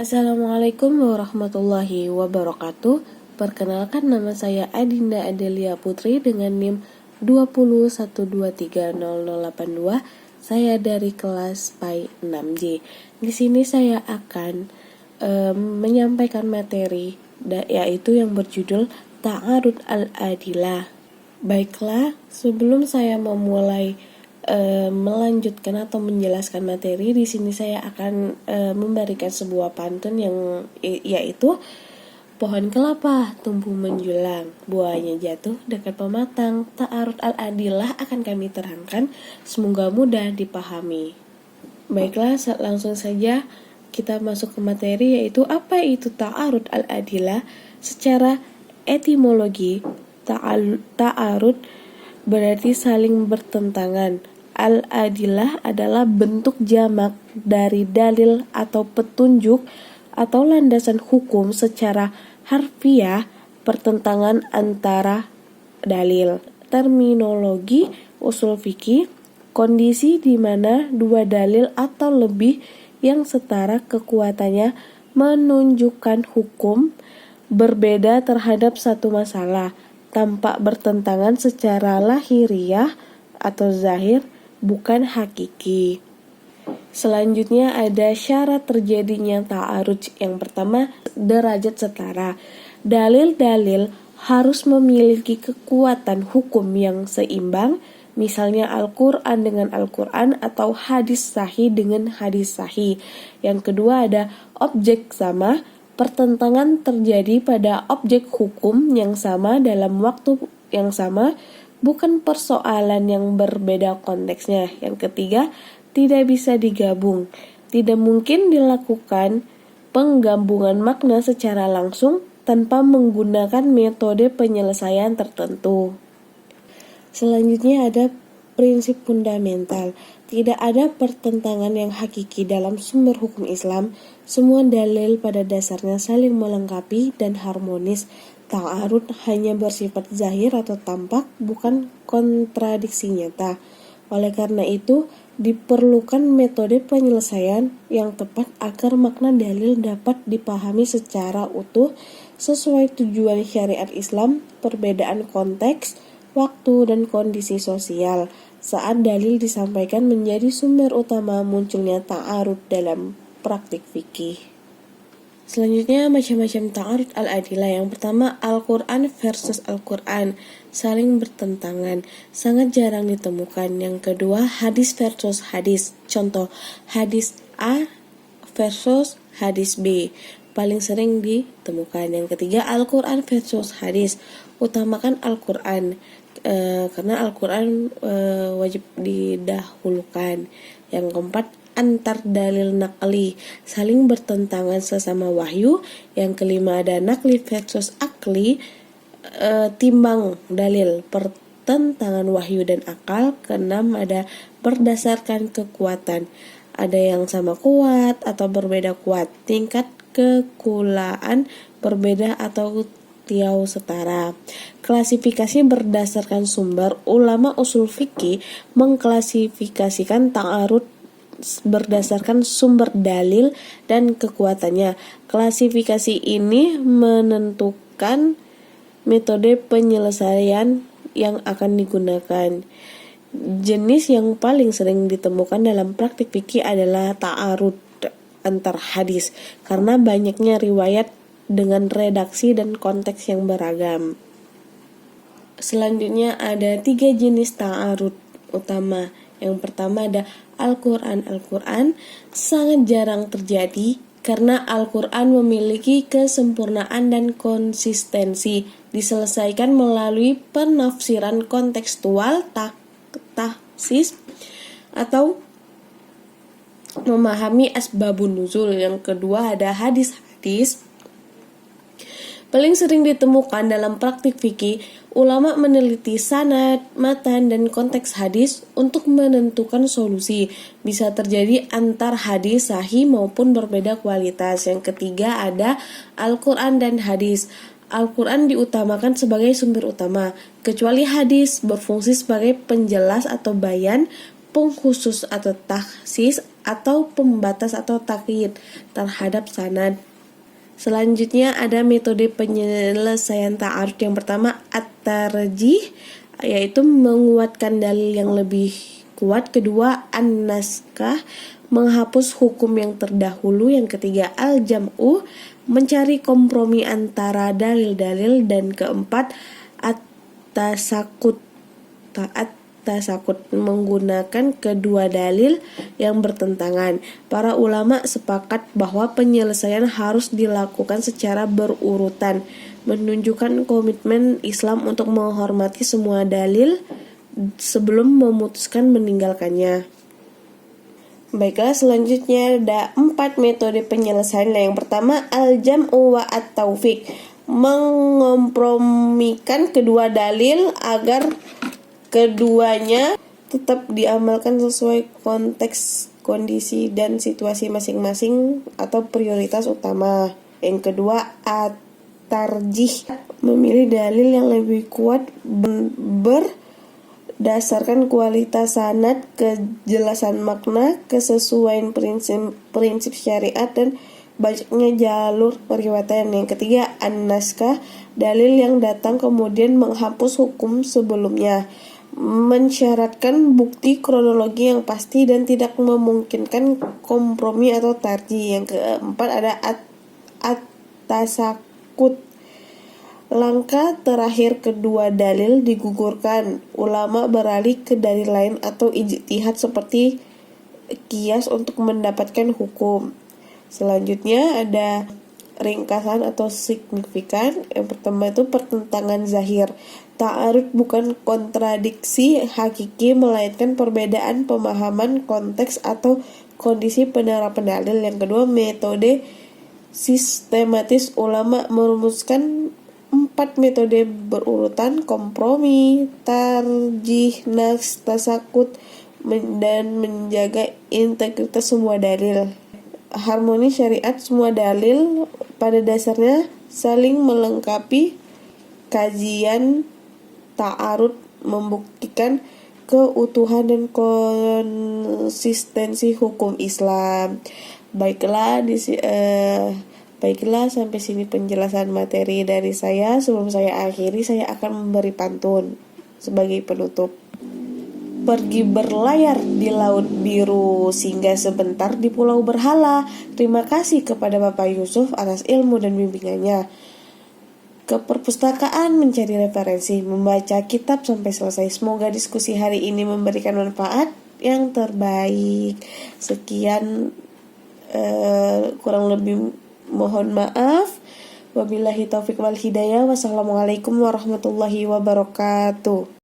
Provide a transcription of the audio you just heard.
Assalamualaikum warahmatullahi wabarakatuh. Perkenalkan, nama saya Adinda Adelia Putri dengan NIM 201230082. Saya dari kelas PAI 6J. Di sini saya akan menyampaikan materi yaitu yang berjudul Ta'arud al-Adilah. Baiklah, sebelum saya memulai melanjutkan atau menjelaskan materi, di sini saya akan memberikan sebuah pantun yang yaitu pohon kelapa tumbuh menjulang, buahnya jatuh dekat pematang. Ta'arud al-Adilah akan kami terangkan, semoga mudah dipahami. Baiklah, langsung saja kita masuk ke materi, yaitu apa itu Ta'arud al-Adilah. Secara etimologi, ta'arud berarti saling bertentangan. Al-Adilah adalah bentuk jamak dari dalil atau petunjuk atau landasan hukum secara harfiah, pertentangan antara dalil. Terminologi usul fikih, kondisi di mana dua dalil atau lebih yang setara kekuatannya menunjukkan hukum berbeda terhadap satu masalah, tampak bertentangan secara lahiriah atau zahir, bukan hakiki. Selanjutnya ada syarat terjadinya ta'arud. Yang pertama, derajat setara. Dalil-dalil harus memiliki kekuatan hukum yang seimbang, misalnya Al-Quran dengan Al-Quran atau hadis sahih dengan hadis sahih. Yang kedua ada objek sama. Pertentangan terjadi pada objek hukum yang sama dalam waktu yang sama, bukan persoalan yang berbeda konteksnya. Yang ketiga, tidak bisa digabung. Tidak mungkin dilakukan penggabungan makna secara langsung tanpa menggunakan metode penyelesaian tertentu. Selanjutnya ada prinsip fundamental. Tidak ada pertentangan yang hakiki dalam sumber hukum Islam. Semua dalil pada dasarnya saling melengkapi dan harmonis. Ta'arud hanya bersifat zahir atau tampak, bukan kontradiksi nyata. Oleh karena itu, diperlukan metode penyelesaian yang tepat agar makna dalil dapat dipahami secara utuh sesuai tujuan syariat Islam, perbedaan konteks, waktu, dan kondisi sosial saat dalil disampaikan menjadi sumber utama munculnya ta'arud dalam praktik fikih. Selanjutnya macam-macam ta'arud al-Adilah. Yang pertama, Al-Quran versus Al-Quran, saling bertentangan, sangat jarang ditemukan. Yang kedua, hadis versus hadis, contoh hadis A versus hadis B, paling sering ditemukan. Yang ketiga, Al-Quran versus hadis, utamakan Al-Quran karena Al-Quran wajib didahulukan. Yang keempat, antar dalil nakli, saling bertentangan sesama wahyu. Yang kelima ada nakli versus akli, timbang dalil, pertentangan wahyu dan akal. Keenam ada berdasarkan kekuatan, ada yang sama kuat atau berbeda kuat, tingkat kekulaan berbeda atau tiau setara. Klasifikasi berdasarkan sumber. Ulama usul fikih mengklasifikasikan ta'arud berdasarkan sumber dalil dan kekuatannya. Klasifikasi ini menentukan metode penyelesaian yang akan digunakan. Jenis yang paling sering ditemukan dalam praktik fikih adalah ta'arud antar hadis karena banyaknya riwayat dengan redaksi dan konteks yang beragam. Selanjutnya ada 3 jenis ta'arud utama. Yang pertama ada Al-Quran. Al-Quran sangat jarang terjadi karena Al-Quran memiliki kesempurnaan dan konsistensi, diselesaikan melalui penafsiran kontekstual, tahsis, atau memahami asbabun nuzul. Yang kedua ada hadis-hadis, paling sering ditemukan dalam praktik fikih. Ulama meneliti sanad, matan, dan konteks hadis untuk menentukan solusi. Bisa terjadi antar hadis sahih maupun berbeda kualitas. Yang ketiga ada Al-Quran dan hadis. Al-Quran diutamakan sebagai sumber utama, kecuali hadis berfungsi sebagai penjelas atau bayan, pengkhusus atau tahsis atau pembatas atau takyid terhadap sanad. Selanjutnya ada metode penyelesaian ta'arud. Yang pertama at-tarjih, yaitu menguatkan dalil yang lebih kuat. Kedua an-naskah, menghapus hukum yang terdahulu. Yang ketiga al-jam'u, mencari kompromi antara dalil-dalil. Dan keempat at-tasakut, menggunakan kedua dalil yang bertentangan. Para ulama sepakat bahwa penyelesaian harus dilakukan secara berurutan, menunjukkan komitmen Islam untuk menghormati semua dalil sebelum memutuskan meninggalkannya. Baiklah, selanjutnya ada 4 metode penyelesaian. Yang pertama al-jam'u wa at-taufiq, mengompromikan kedua dalil agar keduanya tetap diamalkan sesuai konteks, kondisi, dan situasi masing-masing atau prioritas utama. Yang kedua at-tarjih, memilih dalil yang lebih kuat berdasarkan kualitas sanad, kejelasan makna, kesesuaian prinsip syariat, dan banyaknya jalur periwayatan. Yang ketiga an-naskah, dalil yang datang kemudian menghapus hukum sebelumnya, mensyaratkan bukti kronologi yang pasti dan tidak memungkinkan kompromi atau tarjih. Yang keempat ada at-tasakut, langkah terakhir kedua dalil digugurkan. Ulama beralih ke dalil lain atau ijtihad seperti qiyas untuk mendapatkan hukum. Selanjutnya ada ringkasan atau signifikan. Yang pertama itu pertentangan zahir. Ta'arud bukan kontradiksi hakiki, melainkan perbedaan pemahaman konteks atau kondisi penerapan dalil. Yang kedua metode sistematis. Ulama merumuskan 4 metode berurutan: kompromi, tarjih, nas, tasakut, dan menjaga integritas semua dalil. Harmoni syariat, semua dalil pada dasarnya saling melengkapi. Kajian ta'arud membuktikan keutuhan dan konsistensi hukum Islam. Baiklah, sampai sini penjelasan materi dari saya. Sebelum saya akhiri, saya akan memberi pantun sebagai penutup. Pergi berlayar di laut biru, singgah sebentar di pulau berhala. Terima kasih kepada Bapak Yusuf atas ilmu dan bimbingannya. Ke perpustakaan mencari referensi, membaca kitab sampai selesai. Semoga diskusi hari ini memberikan manfaat yang terbaik. Sekian, kurang lebih mohon maaf. Wabillahi taufiq wal hidayah. Wassalamualaikum warahmatullahi wabarakatuh.